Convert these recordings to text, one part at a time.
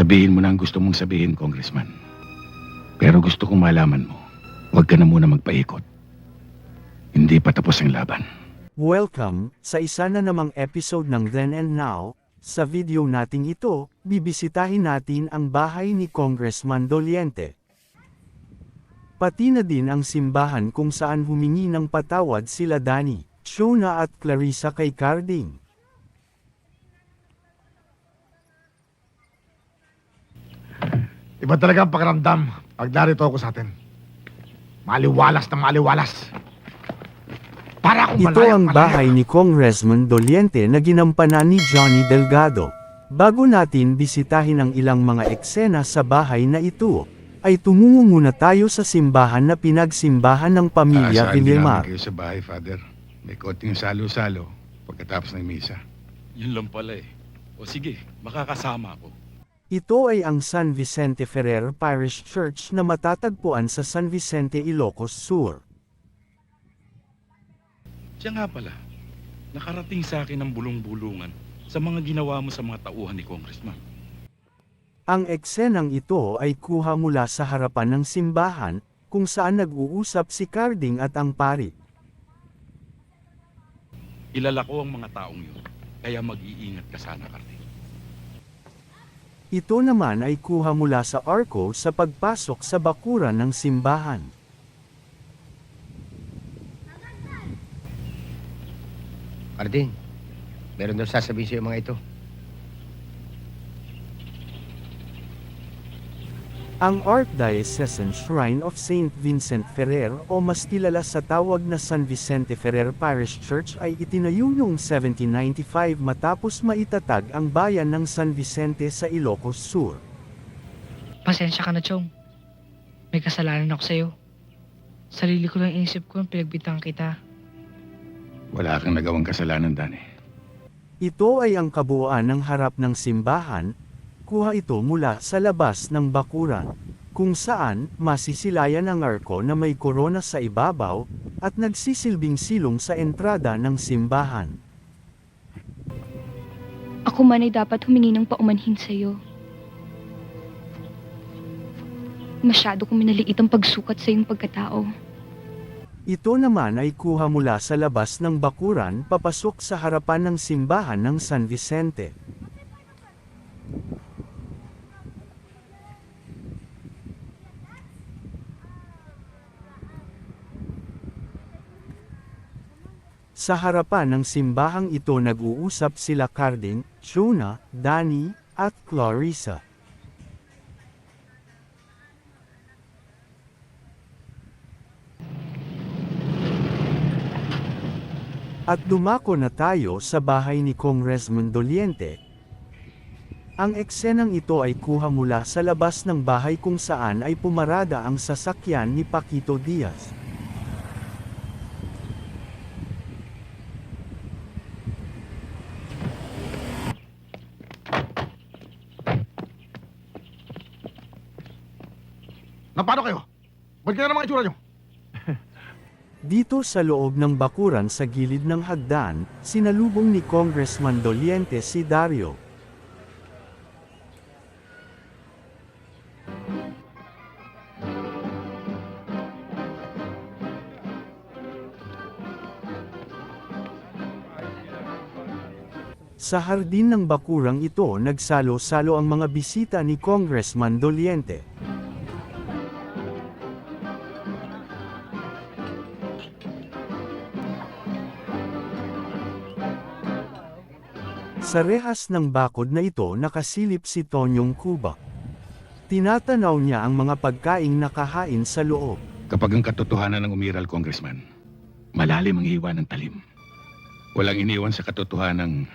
Sabihin mo na ang gusto mong sabihin, Congressman. Pero gusto kong malaman mo, huwag ka na muna magpaikot. Hindi pa tapos ang laban. Welcome sa isa na namang episode ng Then and Now. Sa video nating ito, bibisitahin natin ang bahay ni Congressman Doliente. Pati na din ang simbahan kung saan humingi ng patawad sila Danny, Shona at Clarissa kay Carding. Iba talaga ang pakiramdam pag narito ako sa atin. Maliwalas na maliwalas. Para akong Ito ang bahay ni Congressman Doliente na ginampanan ni Johnny Delgado. Bago natin bisitahin ang ilang mga eksena sa bahay na ito, ay tumungo muna tayo sa simbahan na pinagsimbahan ng pamilya Villamar. Kayo sa bahay, Father. May konting salo-salo pagkatapos ng misa. Yun lang pala eh. O sige, makakasama ako. Ito ay ang San Vicente Ferrer Parish Church na matatagpuan sa San Vicente, Ilocos Sur. Siya nga pala, nakarating sa akin ang bulong-bulungan sa mga ginawa mo sa mga tauhan ni Congressman. Ang eksenang ito ay kuha mula sa harapan ng simbahan, kung saan nag-uusap si Carding at ang pari. Kilala ko ang mga taong yun, kaya mag-iingat ka sana, Carding. Ito naman ay kuha mula sa arko sa pagpasok sa bakuran ng simbahan. Carding, meron daw sasabihin sa'yo mga ito. Ang Archdiocesan Shrine of St. Vincent Ferrer o mas kilala sa tawag na San Vicente Ferrer Parish Church ay itinayo noong 1795 matapos maitatag ang bayan ng San Vicente sa Ilocos Sur. Pasensya ka na, Chong. May kasalanan ako sa'yo. Sarili ko lang inisip ko ang pinagbitang kita. Wala kang nagawang kasalanan, Danny. Ito ay ang kabuuan ng harap ng simbahan. Kuha ito mula sa labas ng bakuran, kung saan masisilayan ang arko na may korona sa ibabaw, at nagsisilbing silong sa entrada ng simbahan. Ako man ay dapat humingi ng paumanhin sa'yo. Masyado kong minaliit ang pagsukat sa iyong pagkatao. Ito naman ay kuha mula sa labas ng bakuran papasok sa harapan ng simbahan ng San Vicente. Sa harapan ng simbahang ito nag-uusap sila Carding, Shona, Danny, at Clarissa. At dumako na tayo sa bahay ni Congressman Doliente. Ang eksenang ito ay kuha mula sa labas ng bahay kung saan ay pumarada ang sasakyan ni Paquito Diaz. Paano kayo? Ba't kaya naman itsura nyo? Dito sa loob ng bakuran sa gilid ng hagdan, sinalubong ni Congressman Doliente si Dario. Sa hardin ng bakurang ito nagsalo-salo ang mga bisita ni Congressman Doliente. Sa rehas ng bakod na ito nakasilip si Tonyong Cuba. Tinatanaw niya ang mga pagkaing nakahain sa loob. Kapag ang katotohanan ng umiral, Congressman, malalim ang iwan ng talim. Walang iniwan sa katotohanan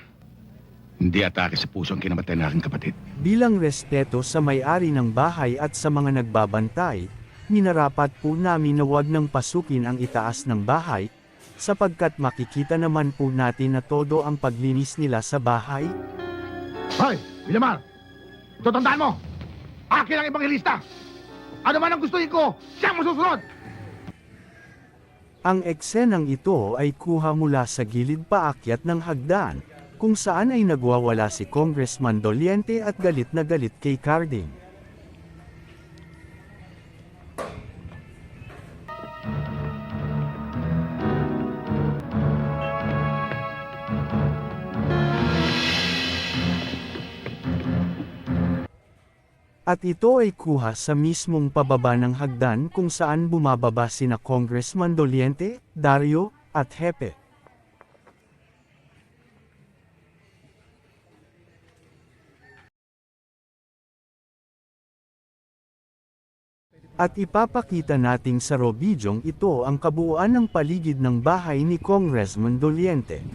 hindi atake sa puso ang kinamatay na aking kapatid. Bilang respeto sa may-ari ng bahay at sa mga nagbabantay, minarapat po namin na huwag nang pasukin ang itaas ng bahay, sapagkat makikita naman po natin na todo ang paglinis nila sa bahay. Hoy, Villamar! Ito tandaan mo! Akin ang ebanghelista! Ano man ang gustuhin ko, siyang masusunod! Ang eksenang ito ay kuha mula sa gilid paakyat ng hagdan, kung saan ay nagwawala si Congressman Doliente at galit na galit kay Carding. At ito ay kuha sa mismong pababa ng hagdan kung saan bumababa sina Congressman Doliente, Dario, at Hepe. At ipapakita nating sa bidyong ito ang kabuuan ng paligid ng bahay ni Congressman Doliente.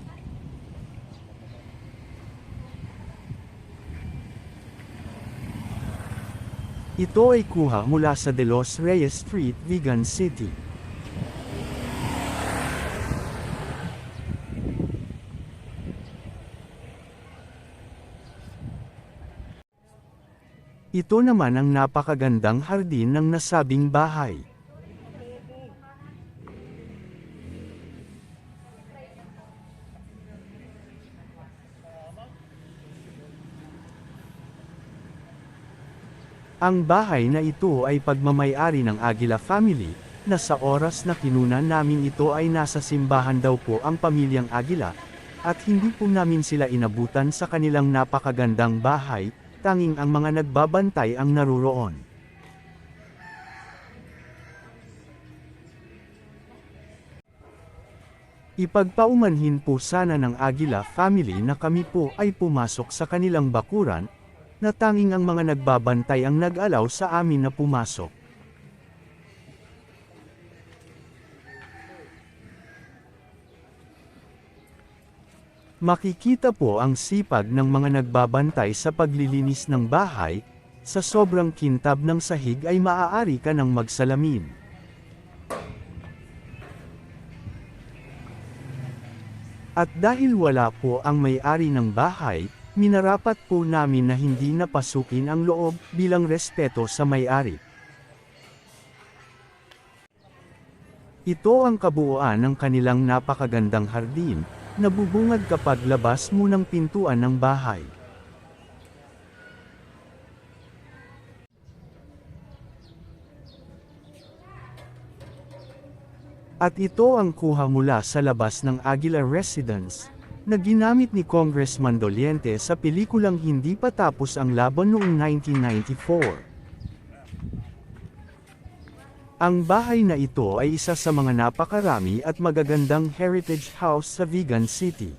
Ito ay kuha mula sa De Los Reyes Street, Vigan City. Ito naman ang napakagandang hardin ng nasabing bahay. Ang bahay na ito ay pagmamay-ari ng Aguila family, na sa oras na kinunan namin ito ay nasa simbahan daw po ang pamilyang Aguila, at hindi po namin sila inabutan sa kanilang napakagandang bahay, tanging ang mga nagbabantay ang naruroon. Ipagpaumanhin po sana ng Aguila family na kami po ay pumasok sa kanilang bakuran, na tanging ang mga nagbabantay ang nag-alaw sa amin na pumasok. Makikita po ang sipag ng mga nagbabantay sa paglilinis ng bahay, sa sobrang kintab ng sahig ay maaari ka nang magsalamin. At dahil wala po ang may-ari ng bahay, minarapat po namin na hindi napasukin ang loob bilang respeto sa may-ari. Ito ang kabuuan ng kanilang napakagandang hardin, nabubungad kapag labas mo ng pintuan ng bahay. At ito ang kuha mula sa labas ng Aguila Residence, na ginamit ni Congressman Doliente sa pelikulang Hindi Pa Tapos Ang Laban noong 1994. Ang bahay na ito ay isa sa mga napakarami at magagandang heritage house sa Vigan City.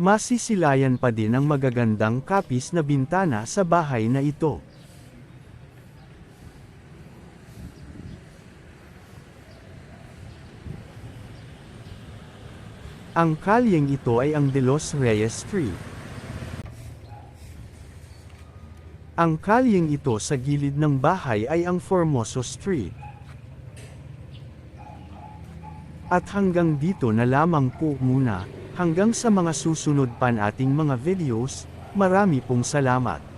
Masisilayan pa din ang magagandang kapis na bintana sa bahay na ito. Ang kalyeng ito ay ang De Los Reyes Street. Ang kalyeng ito sa gilid ng bahay ay ang Formoso Street. At hanggang dito na lamang po muna, hanggang sa mga susunod pa nating mga videos, marami pong salamat.